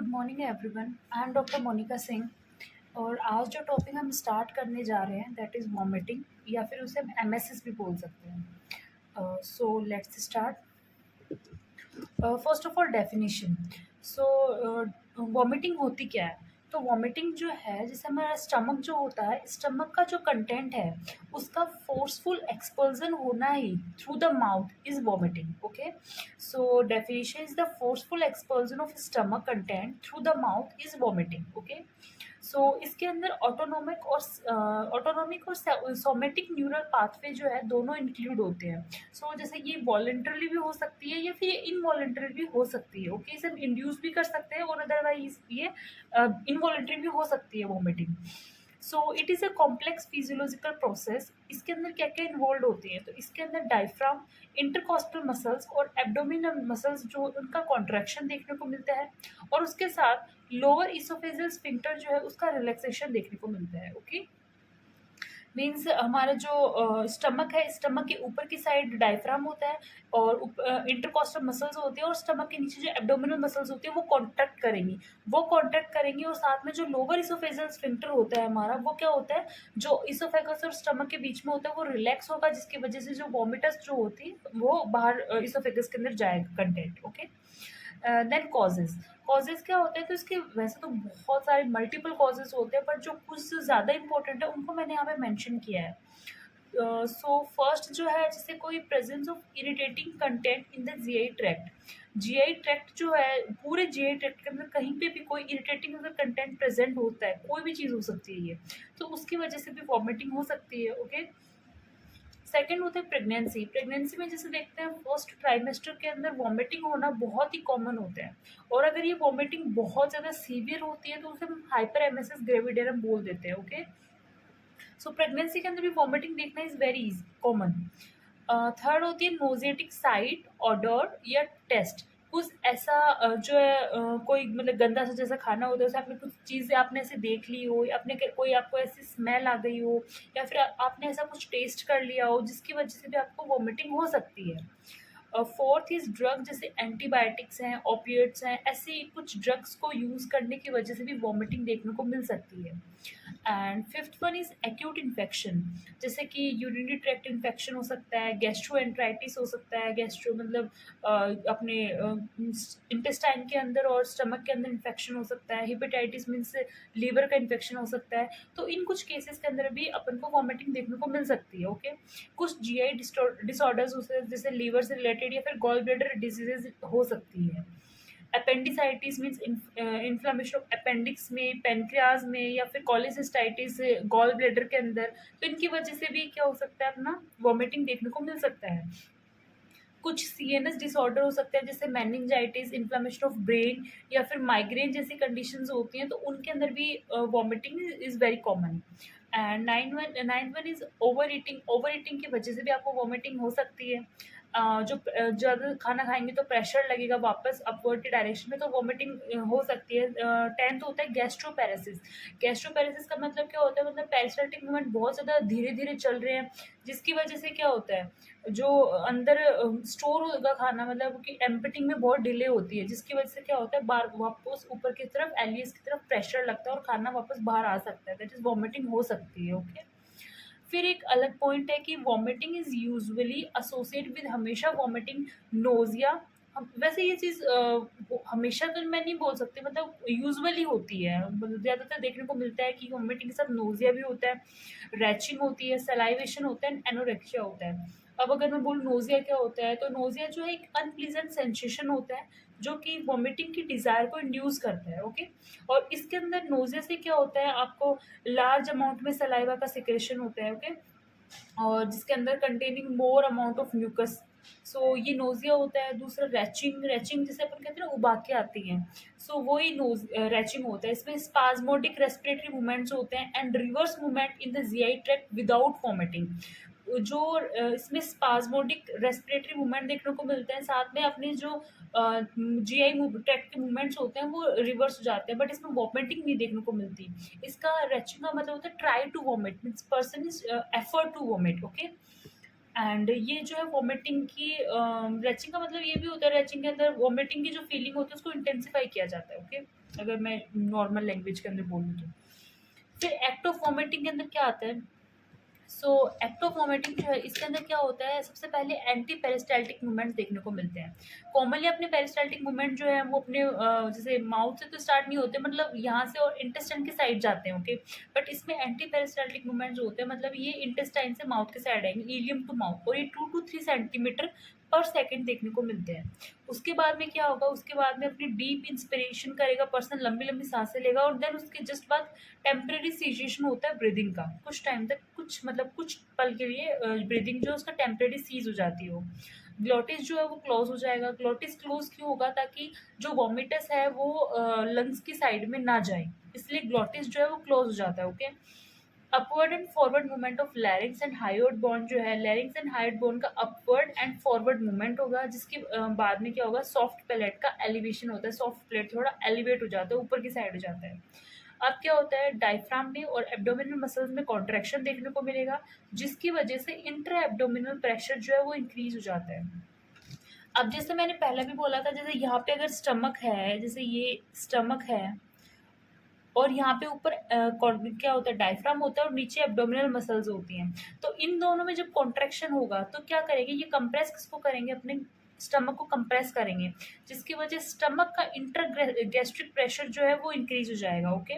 Good morning everyone. I am doctor Monika Singh और आज जो टॉपिक हम स्टार्ट करने जा रहे हैं दैट इज़ वॉमिटिंग या फिर उसे हम एमएसएस भी बोल सकते हैं। So let's start. First of all definition. So vomiting होती क्या है? तो वॉमिटिंग जो है, जैसे हमारा स्टमक जो होता है, स्टमक का जो कंटेंट है उसका फोर्सफुल एक्सपल्जन होना ही through the mouth is vomiting. Okay, so definition is the forceful expulsion of stomach content through the mouth is vomiting. Okay, so इसके अंदर ऑटोनॉमिक और सोमेटिक न्यूरल पाथवे जो है दोनों इंक्लूड होते हैं। सो जैसे ये वॉलंटरली भी हो सकती है या फिर इनवॉलंटरी भी हो सकती है। ओके, इसे हम इंड्यूस भी कर सकते हैं और अदरवाइज ये इनवॉलंटरी भी हो सकती है vomiting. So it is a complex physiological process. इसके अंदर क्या क्या इन्वॉल्व होती हैं? तो इसके अंदर डायफ्राम, इंटरकॉस्टल मसल्स और एब्डोमिनल मसल्स जो उनका कॉन्ट्रैक्शन देखने को मिलता है, और उसके साथ लोअर इसोफेजियल स्फिंक्टर जो है उसका रिलैक्सेशन देखने को मिलता है। ओके, मीन्स हमारा जो स्टमक है, स्टमक के ऊपर की साइड डायफ्राम होता है और इंटरकॉस्टल मसल्स होती है, और स्टमक के नीचे जो एब्डोमिनल मसल्स होती है वो कॉन्ट्रैक्ट करेंगी और साथ में जो लोअर इसोफेजियल स्फिंक्टर होता है हमारा, वो क्या होता है, जो इसोफेगस और स्टमक के बीच में होता है वो रिलैक्स होगा, जिसकी वजह से जो वॉमिटस जो होती है वो बाहर इसोफेगस के अंदर जाएगा content. Okay, then causes. Causes क्या होते हैं? तो इसके वैसे तो बहुत सारे मल्टीपल कॉजेज होते हैं, पर जो कुछ ज़्यादा इंपॉर्टेंट है उनको मैंने यहाँ पे मेंशन किया है। सो फर्स्ट जो है, जैसे कोई presence of irritating content in the GI tract. GI tract जो है, पूरे जीआई ट्रैक्ट के अंदर कहीं पे भी कोई इरिटेटिंग अगर कंटेंट प्रेजेंट होता है, कोई भी चीज़ हो सकती है ये, तो उसकी वजह से भी वॉमिटिंग हो सकती है। ओके, सेकेंड होता है प्रेगनेंसी। प्रेगनेंसी में जैसे देखते हैं फर्स्ट ट्राइमेस्टर के अंदर वॉमिटिंग होना बहुत ही कॉमन होता है, और अगर ये वॉमिटिंग बहुत ज़्यादा सीवियर होती है तो उसे हम हाइपर एमेसिस ग्रेविडेरम बोल देते हैं। ओके, सो प्रेगनेंसी के अंदर भी वॉमिटिंग देखना इज वेरी कॉमन। थर्ड होती है नोजिएटिक साइट, ऑडर या टेस्ट। कुछ ऐसा जो है कोई मतलब गंदा सा जैसा खाना होता है, उसे आपने कुछ चीज़ें आपने ऐसे देख ली हो, या आपने कोई आपको ऐसी स्मेल आ गई हो, या फिर आपने ऐसा कुछ टेस्ट कर लिया हो जिसकी वजह से भी आपको वॉमिटिंग हो सकती है। फोर्थ इज ड्रग, जैसे एंटीबायोटिक्स हैं, ओपिएट्स हैं, ऐसी कुछ ड्रग्स को यूज़ करने की वजह से भी वॉमिटिंग देखने को मिल सकती है। And fifth one is acute infection, जैसे कि यूरिनरी ट्रैक्ट इन्फेक्शन हो सकता है, गैस्ट्रोएंट्राइटिस हो सकता है, गैस्ट्रो मतलब अपने इंटेस्टाइन के अंदर और स्टमक के अंदर इन्फेक्शन हो सकता है, हेपेटाइटिस मीन्स लीवर का इन्फेक्शन हो सकता है। तो इन कुछ केसेस के अंदर भी अपन को वॉमिटिंग देखने को मिल सकती है। ओके, कुछ जीआई डिसऑर्डर्स हो सकते हैं, जैसे लीवर से रिलेटेड या फिर गॉल ब्लैडर डिजीजेज हो सकती है। Appendicitis means inflammation of appendix में, पेनक्रियाज में, या फिर कॉलिसिस्टाइटिस गॉल ब्लैडर के अंदर, तो इनकी वजह से भी क्या हो सकता है, अपना वॉमिटिंग देखने को मिल सकता है। कुछ सीएनएस डिसऑर्डर हो सकते हैं, जैसे मेनिंजाइटिस, इन्फ्लामेशन ऑफ ब्रेन, या फिर माइग्रेन जैसी कंडीशंस होती हैं, तो उनके अंदर भी vomiting is very common. And ninth one is over eating. Over eating की वजह से भी आपको वॉमिटिंग हो सकती है। जो ज़्यादा खाना खाएंगे तो प्रेशर लगेगा वापस अपवर्ड के डायरेक्शन में, तो वॉमिटिंग हो सकती है। टेंथ होता है गैस्ट्रोपैरेसिस। गैस्ट्रोपैरेसिस का मतलब क्या होता है, मतलब पेरिस्टाल्टिक मूवमेंट बहुत ज़्यादा धीरे धीरे चल रहे हैं, जिसकी वजह से क्या होता है, जो अंदर स्टोर होगा खाना, मतलब कि एम्पटिंग में बहुत डिले होती है, जिसकी वजह से क्या होता है, बार वापस ऊपर की तरफ एलियस की तरफ प्रेशर लगता है और खाना वापस बाहर आ सकता है, दैट इज वॉमिटिंग हो सकती है। ओके, फिर एक अलग पॉइंट है कि vomiting is usually associate with, हमेशा वॉमिटिंग, नोजिया। वैसे ये चीज़ हमेशा तो मैं नहीं बोल सकती, मतलब यूजुअली होती है, मतलब ज़्यादातर देखने को मिलता है कि वॉमिटिंग के साथ नोजिया भी होता है, रैचिंग होती है, सलाइवेशन होता है, एनोरेक्सिया होता है। अब अगर मैं बोलूँ नोजिया क्या होता है, तो नोजिया जो है एक अनप्लीजेंट सेंसेशन होता है जो कि वॉमिटिंग की डिज़ायर को इंड्यूस करता है। ओके, और इसके अंदर नोजिया से क्या होता है, आपको लार्ज अमाउंट में सलाइवा का सिक्रेशन होता है। ओके, और जिसके अंदर containing more amount of mucus, so ये नोजिया होता है। दूसरा रैचिंग, रैचिंग जिसे अपन कहते हैं ना उबाल के आती हैं, सो वही नोज रैचिंग होता है। इसमें स्पाज्मोडिक रेस्पिरेटरी मूवमेंट्स होते हैं and reverse movement in the GI tract without vomiting. जो इसमें स्पाज्मोडिक रेस्पिरेटरी मूवमेंट देखने को मिलते हैं, साथ में अपने जो जीआई ट्रैक्ट के मूवमेंट्स होते हैं वो रिवर्स हो जाते हैं, बट इसमें वॉमिटिंग नहीं देखने को मिलती। इसका रैचिंग का मतलब होता है try to vomit, means person is effort to vomit. Okay, and ये जो है वॉमिटिंग की रैचिंग का मतलब ये भी होता है, रैचिंग के अंदर वॉमिटिंग की जो फीलिंग होती है उसको इंटेंसिफाई किया जाता है। ओके, अगर मैं नॉर्मल लैंग्वेज के अंदर बोलूँ तो। फिर एक्ट ऑफ वॉमिटिंग के अंदर क्या आता है? सो एक्ट ऑफ वॉमिटिंग जो है इसके अंदर क्या होता है, सबसे पहले एंटी पेरिस्टाल्टिक मूवमेंट देखने को मिलते हैं। कॉमनली अपने पेरिस्टाल्टिक मूवमेंट जो है वो अपने जैसे माउथ से तो स्टार्ट नहीं होते, मतलब यहाँ से और इंटेस्टाइन की साइड जाते हैं, ओके। बट इसमें एंटी पेरिस्टाल्टिक मूवमेंट जो होते हैं, मतलब ये इंटेस्टाइन से माउथ के साइड आएंगे, इलियम टू माउथ, और ये 2 to 3 सेंटीमीटर पर सेकेंड देखने को मिलते हैं। उसके बाद में क्या होगा, उसके बाद में अपनी डीप इंस्पिरेशन करेगा पर्सन, लंबी लंबी सांसें लेगा, और देन उसके जस्ट बाद टेम्परेरी सीजेशन होता है ब्रीदिंग का, कुछ टाइम तक, कुछ मतलब कुछ पल के लिए ब्रीदिंग जो है उसका टेम्परेरी सीज हो जाती हो। ग्लोटिस जो है वो क्लोज हो जाएगा। ग्लोटिस क्लोज क्यों होगा? ताकि जो वॉमिटस है वो लंग्स की साइड में ना जाए, इसलिए ग्लोटिस जो है वो क्लोज हो जाता है, okay. Upward and forward movement of लैरिंग्स and hyoid bone जो है, लैरिंग्स एंड हायोइड बोन का अपवर्ड एंड फॉरवर्ड मूवमेंट होगा, जिसके बाद में क्या होगा, सॉफ्ट पैलेट का एलिवेशन होता है, सॉफ्ट पैलेट थोड़ा एलिवेट हो जाता है, ऊपर की साइड हो जाता है। अब क्या होता है, डायफ्राम में और एब्डोमिनल मसल्स में कॉन्ट्रैक्शन देखने को मिलेगा, जिसकी वजह से इंट्रा एब्डोमिनल प्रेशर जो है वो इंक्रीज हो जाता है। अब जैसे मैंने पहले भी बोला था, जैसे यहाँ पे अगर स्टमक है, जैसे ये स्टमक है, और यहाँ पे ऊपर क्या होता है, डायफ्राम होता है, और नीचे एब्डोमिनल मसल्स होती हैं। तो इन दोनों में जब कॉन्ट्रैक्शन होगा तो क्या करेंगे, ये कंप्रेस किसको करेंगे, अपने स्टमक को कंप्रेस करेंगे, जिसकी वजह स्टमक का इंट्रागैस्ट्रिक प्रेशर जो है वो इंक्रीज हो जाएगा, ओके।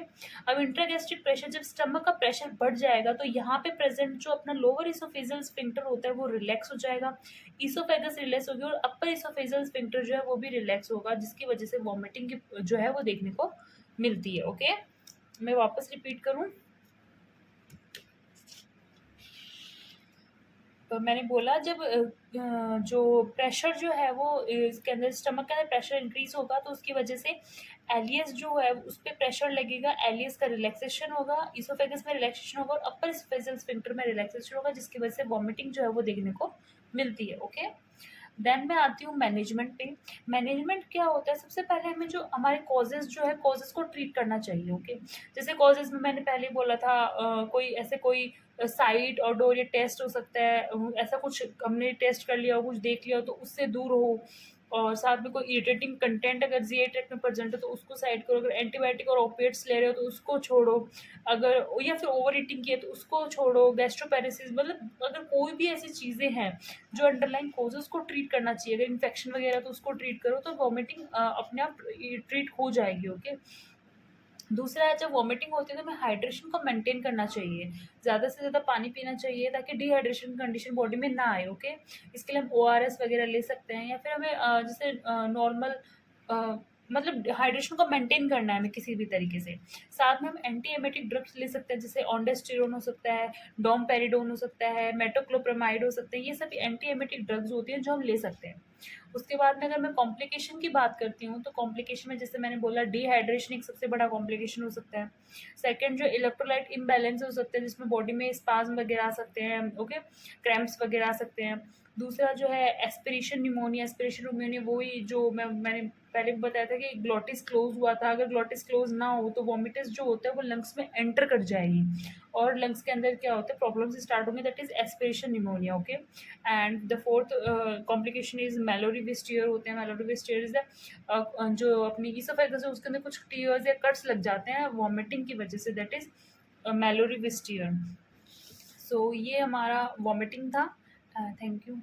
अब इंट्रागैस्ट्रिक प्रेशर, जब स्टमक का प्रेशर बढ़ जाएगा तो यहाँ पे प्रेजेंट जो अपना लोअर इसोफेजियल स्फिंक्टर होता है वो रिलैक्स हो जाएगा, इसोफेगस रिलैक्स होगी, और अपर इसोफेजियल स्फिंक्टर जो है वो भी रिलैक्स होगा, जिसकी वजह से वॉमिटिंग की जो है वो देखने को मिलती है, ओके। मैं वापस रिपीट करूं, तो मैंने बोला जब जो प्रेशर जो है वो इसके अंदर स्टमक के अंदर प्रेशर इंक्रीज होगा तो उसकी वजह से एलियस जो है उस पर प्रेशर लगेगा, एलियस का रिलैक्सेशन होगा, इसोफेगस में रिलैक्सेशन होगा, और अपर इसोफेजियल स्फिंक्टर में रिलैक्सेशन होगा, जिसकी वजह से वॉमिटिंग जो है वो देखने को मिलती है, ओके। देन मैं आती हूँ मैनेजमेंट पे। मैनेजमेंट क्या होता है, सबसे पहले हमें जो हमारे कॉजेज जो है, कॉजेज को ट्रीट करना चाहिए, ओके। जैसे कॉजेज में मैंने पहले बोला था, कोई ऐसे कोई साइट और डोर, ये टेस्ट हो सकता है, ऐसा कुछ हमने टेस्ट कर लिया हो, कुछ देख लिया हो तो उससे दूर हो, और साथ में कोई इरिटेटिंग कंटेंट अगर जीए ट्रैक्ट में प्रेजेंट हो तो उसको साइड करो, अगर एंटीबायोटिक और ओपिएट्स ले रहे हो तो उसको छोड़ो, अगर या फिर ओवर ईटिंग की है तो उसको छोड़ो, गैस्ट्रोपैरेसिस, मतलब अगर कोई भी ऐसी चीज़ें हैं जो अंडरलाइन कोजेस को ट्रीट करना चाहिए, अगर इन्फेक्शन वगैरह तो उसको ट्रीट करो, तो वॉमिटिंग अपने आप ट्रीट हो जाएगी, ओके। दूसरा है, जब वॉमिटिंग होती है तो हमें हाइड्रेशन को मेंटेन करना चाहिए, ज़्यादा से ज़्यादा पानी पीना चाहिए ताकि डिहाइड्रेशन कंडीशन बॉडी में ना आए, ओके। इसके लिए हम ओआरएस वगैरह ले सकते हैं, या फिर हमें जैसे नॉर्मल मतलब हाइड्रेशन को मेंटेन करना है हमें किसी भी तरीके से। साथ में हम एंटी एमेटिक ड्रग्स ले सकते हैं, जैसे ऑन्डेस्टेरोन हो सकता है, डोमपेरिडोन हो सकता है, मेटोक्लोप्रामाइड हो सकते हैं, ये सभी एंटी एमेटिक ड्रग्स होती हैं जो हम ले सकते हैं। उसके बाद में अगर मैं कॉम्प्लिकेशन की बात करती हूँ तो कॉम्प्लिकेशन में जैसे मैंने बोला, डिहाइड्रेशन एक सबसे बड़ा कॉम्प्लिकेशन हो सकता है। सेकंड, जो इलेक्ट्रोलाइट इम्बैलेंस हो सकते हैं, जिसमें बॉडी में स्पाज्म वगैरह आ सकते हैं, ओके, क्रैम्प्स वगैरह आ सकते हैं। दूसरा जो है एस्पिरेशन न्यूमोनिया, एस्पिरेशन न्यूमोनिया वही जो मैंने पहले भी बताया था कि ग्लोटिस क्लोज हुआ था, अगर ग्लोटिस क्लोज ना हो तो वॉमिटिस जो होता है वो लंग्स में एंटर कर जाएगी, और लंग्स के अंदर क्या होता है, प्रॉब्लम्स स्टार्ट होंगे, that is aspiration pneumonia, okay. And the fourth complication is Mallory विस्टियर होते हैं। मेलोरी विस्टियर इज जो अपनी ईसोफेगस है उसके अंदर कुछ टीयर्स या कट्स लग जाते हैं वॉमिटिंग की वजह से, दैट इज मेलोरी विस्टियर। सो ये हमारा वॉमिटिंग था। Thank you.